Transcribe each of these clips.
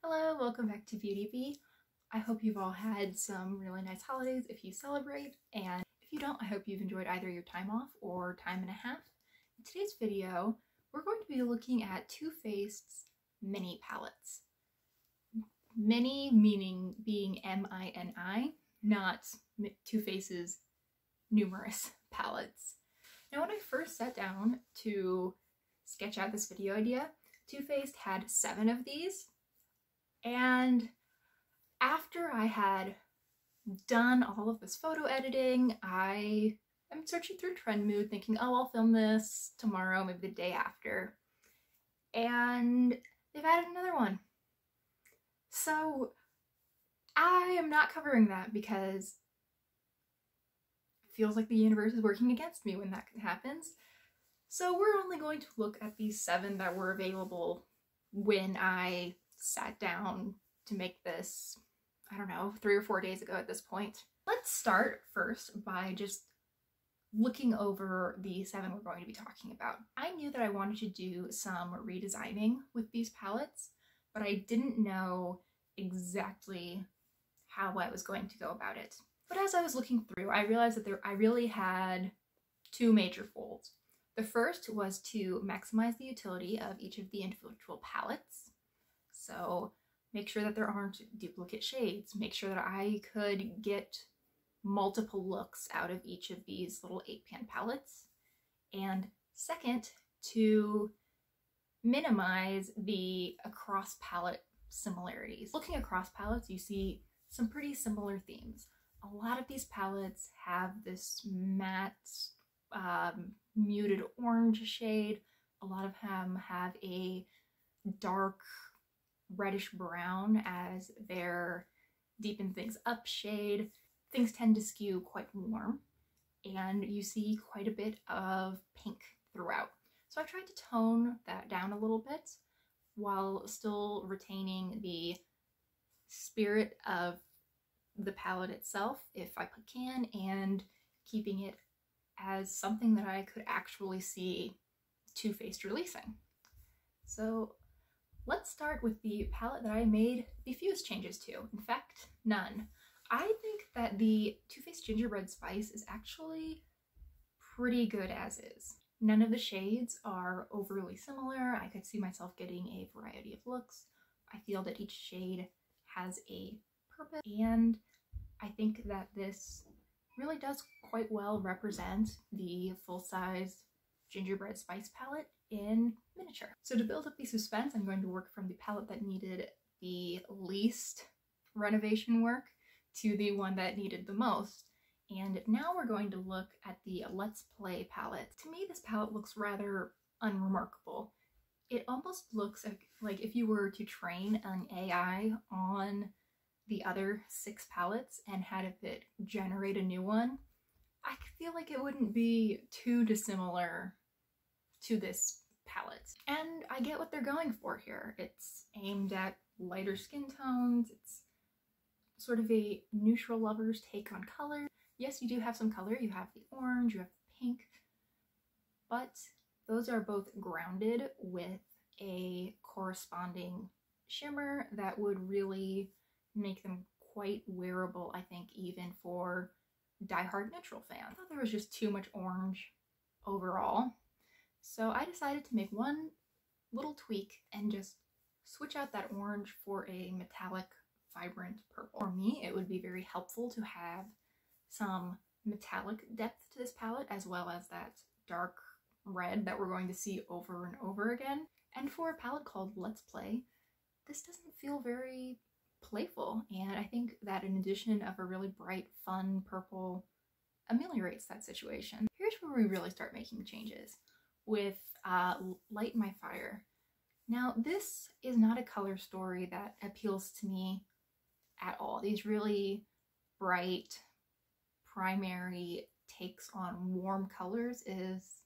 Hello, welcome back to Beauty Bee. I hope you've all had some really nice holidays if you celebrate, and if you don't, I hope you've enjoyed either your time off or time and a half. In today's video, we're going to be looking at Too Faced's mini palettes. Mini meaning being M-I-N-I, not Too Faced's numerous palettes. Now, when I first sat down to sketch out this video idea, Too Faced had 7 of these. And after I had done all of this photo editing, I am searching through Trendmood thinking, oh, I'll film this tomorrow, maybe the day after. And they've added another one. So I am not covering that because it feels like the universe is working against me when that happens. So we're only going to look at these 7 that were available when I sat down to make this, I don't know, 3 or 4 days ago at this point. Let's start first by just looking over the 7 we're going to be talking about. I knew that I wanted to do some redesigning with these palettes, but I didn't know exactly how I was going to go about it. But as I was looking through, I realized that I really had 2 major goals. The first was to maximize the utility of each of the individual palettes. So make sure that there aren't duplicate shades, make sure that I could get multiple looks out of each of these little 8-pan palettes. And second, to minimize the across palette similarities. Looking across palettes, you see some pretty similar themes. A lot of these palettes have this matte, muted orange shade. A lot of them have a dark reddish brown as their deepen things up shade. Things tend to skew quite warm, and you see quite a bit of pink throughout. So I tried to tone that down a little bit while still retaining the spirit of the palette itself, if I can, and keeping it as something that I could actually see Too Faced releasing. So let's start with the palette that I made the fewest changes to. In fact, none. I think that the Too Faced Gingerbread Spice is actually pretty good as is. None of the shades are overly similar. I could see myself getting a variety of looks. I feel that each shade has a purpose, and I think that this really does quite well represent the full-size gingerbread spice palette in miniature. So to build up the suspense, I'm going to work from the palette that needed the least renovation work to the one that needed the most. And now we're going to look at the Let's Play palette. To me, this palette looks rather unremarkable. It almost looks like if you were to train an AI on the other 6 palettes and had it generate a new one, I feel like it wouldn't be too dissimilar to this palette. And I get what they're going for here. It's aimed at lighter skin tones. It's sort of a neutral lover's take on color. Yes, you do have some color. You have the orange, you have the pink, but those are both grounded with a corresponding shimmer that would really make them quite wearable, I think, even for diehard neutral fans. I thought there was just too much orange overall. So I decided to make one little tweak and just switch out that orange for a metallic, vibrant purple. For me, it would be very helpful to have some metallic depth to this palette, as well as that dark red that we're going to see over and over again. And for a palette called Let's Play, this doesn't feel very playful, and I think that an addition of a really bright, fun purple ameliorates that situation. Here's where we really start making changes with Light My Fire. Now, this is not a color story that appeals to me at all. These really bright, primary takes on warm colors is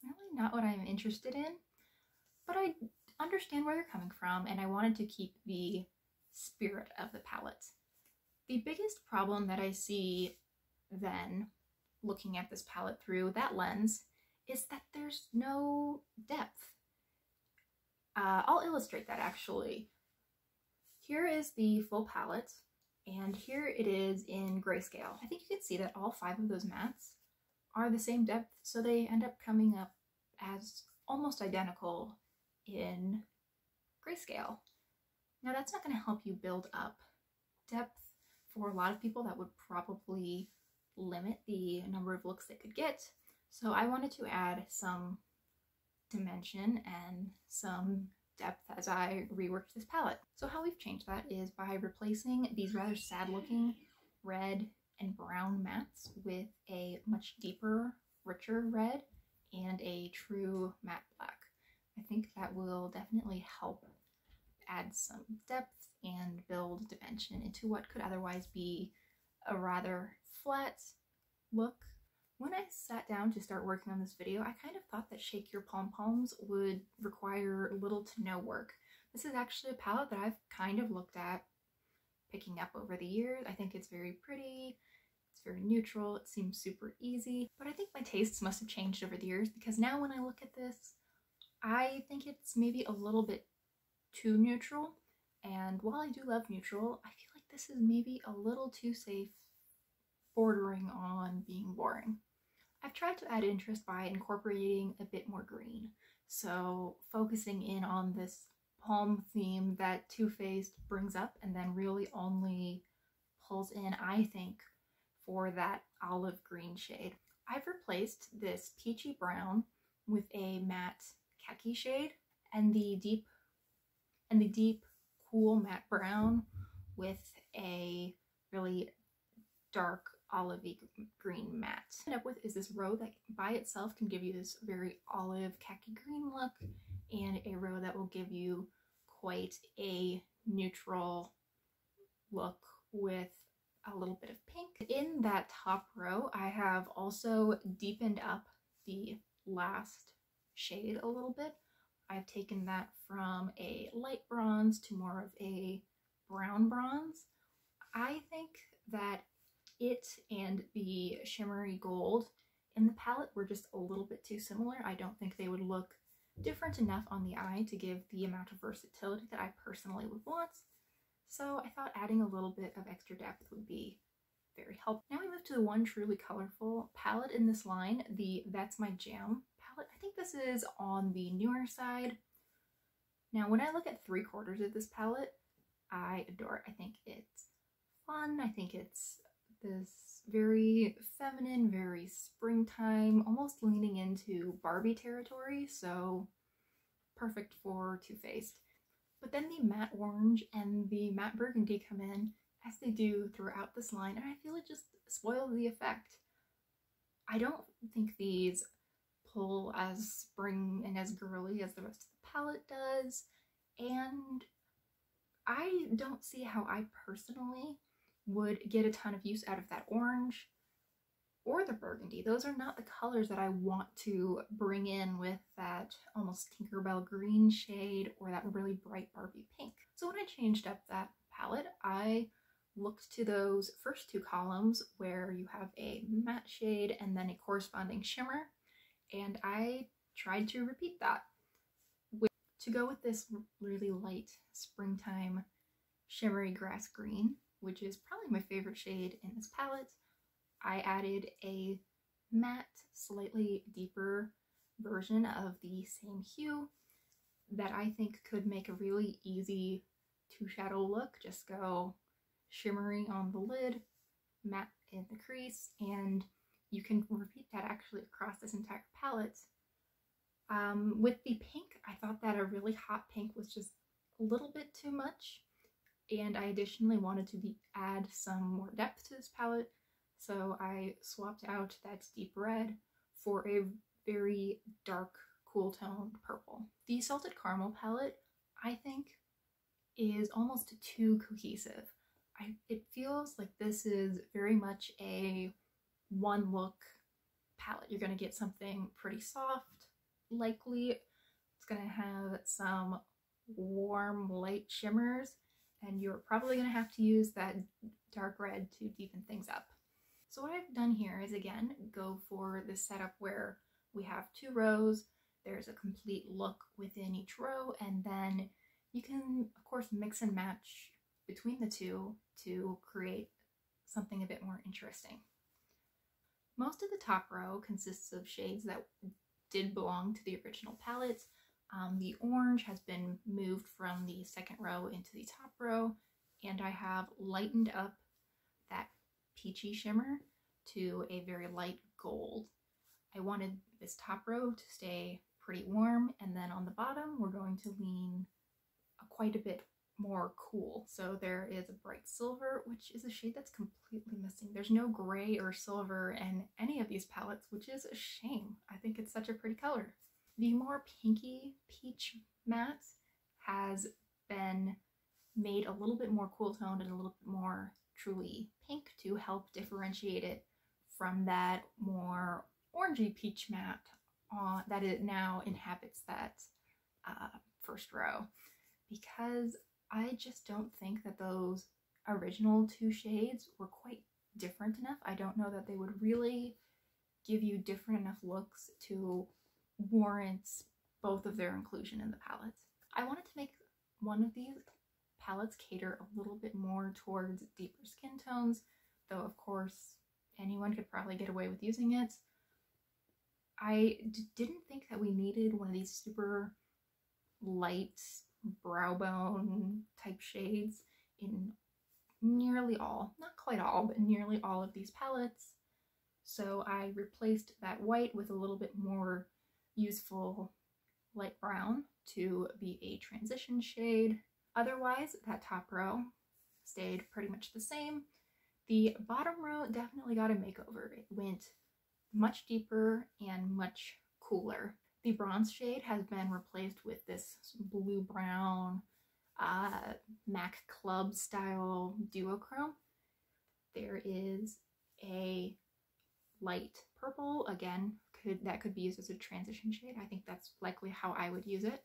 really not what I'm interested in, but I understand where they're coming from, and I wanted to keep the spirit of the palette. The biggest problem that I see then, looking at this palette through that lens, is that there's no depth. I'll illustrate that actually. Here is the full palette, and here it is in grayscale. I think you can see that all 5 of those mattes are the same depth, so they end up coming up as almost identical in grayscale. Now that's not going to help you build up depth. For a lot of people, that would probably limit the number of looks they could get. So I wanted to add some dimension and some depth as I reworked this palette. So how we've changed that is by replacing these rather sad looking red and brown mattes with a much deeper, richer red and a true matte black. I think that will definitely help add some depth and build dimension into what could otherwise be a rather flat look. When I sat down to start working on this video, I kind of thought that Shake Your Pom Poms would require little to no work. This is actually a palette that I've kind of looked at picking up over the years. I think it's very pretty, it's very neutral, it seems super easy, but I think my tastes must have changed over the years because now when I look at this, I think it's maybe a little bit too neutral. And while I do love neutral, I feel like this is maybe a little too safe, bordering on being boring. I've tried to add interest by incorporating a bit more green, so focusing in on this palm theme that Too Faced brings up and then really only pulls in, I think, for that olive green shade. I've replaced this peachy brown with a matte khaki shade and the deep cool matte brown with a really dark olivey green matte. What I end up with is this row that by itself can give you this very olive khaki green look, and a row that will give you quite a neutral look with a little bit of pink. In that top row, I have also deepened up the last shade a little bit. I've taken that from a light bronze to more of a brown bronze. I think that it and the shimmery gold in the palette were just a little bit too similar. I don't think they would look different enough on the eye to give the amount of versatility that I personally would want. So I thought adding a little bit of extra depth would be very helpful. Now we move to the one truly colorful palette in this line, the That's My Jam palette. I think this is on the newer side. Now when I look at 3/4 of this palette, I adore it. I think it's fun. I think it's this very feminine, very springtime, almost leaning into Barbie territory, so perfect for Too Faced. But then the matte orange and the matte burgundy come in, as they do throughout this line, and I feel it just spoils the effect. I don't think these pull as spring and as girly as the rest of the palette does, and I don't see how I personally would get a ton of use out of that orange or the burgundy. Those are not the colors that I want to bring in with that almost Tinkerbell green shade or that really bright Barbie pink. So when I changed up that palette, I looked to those first 2 columns where you have a matte shade and then a corresponding shimmer, and I tried to repeat that. To go with this really light springtime shimmery grass green, which is probably my favorite shade in this palette, I added a matte, slightly deeper version of the same hue that I think could make a really easy 2-shadow look. Just go shimmery on the lid, matte in the crease, and you can repeat that actually across this entire palette. With the pink, I thought that a really hot pink was just a little bit too much, and I additionally wanted to add some more depth to this palette, so I swapped out that deep red for a very dark, cool toned purple. The Salted Caramel palette, I think, is almost too cohesive. It feels like this is very much a one look palette. You're going to get something pretty soft, likely it's going to have some warm light shimmers, and you're probably going to have to use that dark red to deepen things up. So what I've done here is, again, go for this setup where we have 2 rows, there's a complete look within each row, and then you can of course mix and match between the two to create something a bit more interesting. Most of the top row consists of shades that did belong to the original palettes. The orange has been moved from the second row into the top row, and I have lightened up that peachy shimmer to a very light gold. I wanted this top row to stay pretty warm, and then on the bottom we're going to lean quite a bit more cool. So there is a bright silver, which is a shade that's completely missing. There's no gray or silver in any of these palettes, which is a shame. I think it's such a pretty color. The more pinky peach matte has been made a little bit more cool toned and a little bit more truly pink to help differentiate it from that more orangey peach matte that it now inhabits that first row, because I just don't think that those original two shades were quite different enough. I don't know that they would really give you different enough looks to warrant both of their inclusion in the palettes. I wanted to make one of these palettes cater a little bit more towards deeper skin tones, though of course anyone could probably get away with using it. I didn't think that we needed one of these super light brow bone type shades in nearly all, not quite all, but nearly all of these palettes. So I replaced that white with a little bit more useful light brown to be a transition shade. Otherwise, that top row stayed pretty much the same. The bottom row definitely got a makeover. It went much deeper and much cooler. The bronze shade has been replaced with this blue-brown MAC Club style duochrome. There is a light purple, again, that could be used as a transition shade. I think that's likely how I would use it.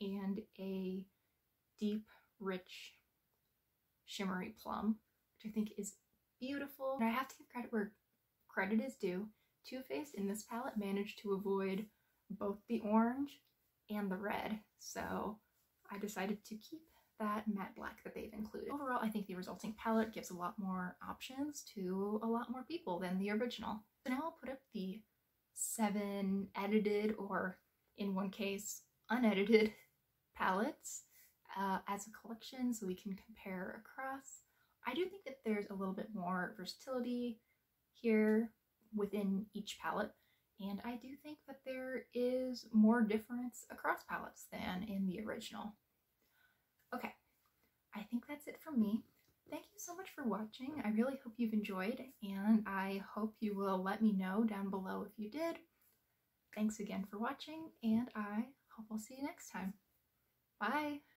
And a deep, rich, shimmery plum, which I think is beautiful. And I have to give credit where credit is due. Too Faced in this palette managed to avoid both the orange and the red, so I decided to keep that matte black that they've included. Overall, I think the resulting palette gives a lot more options to a lot more people than the original. So now I'll put up the 7 edited, or in one case, unedited palettes as a collection so we can compare across. I do think that there's a little bit more versatility here within each palette, and I do think that there is more difference across palettes than in the original. Okay, I think that's it from me. Thank you so much for watching. I really hope you've enjoyed, and I hope you will let me know down below if you did. Thanks again for watching, and I hope I'll see you next time. Bye!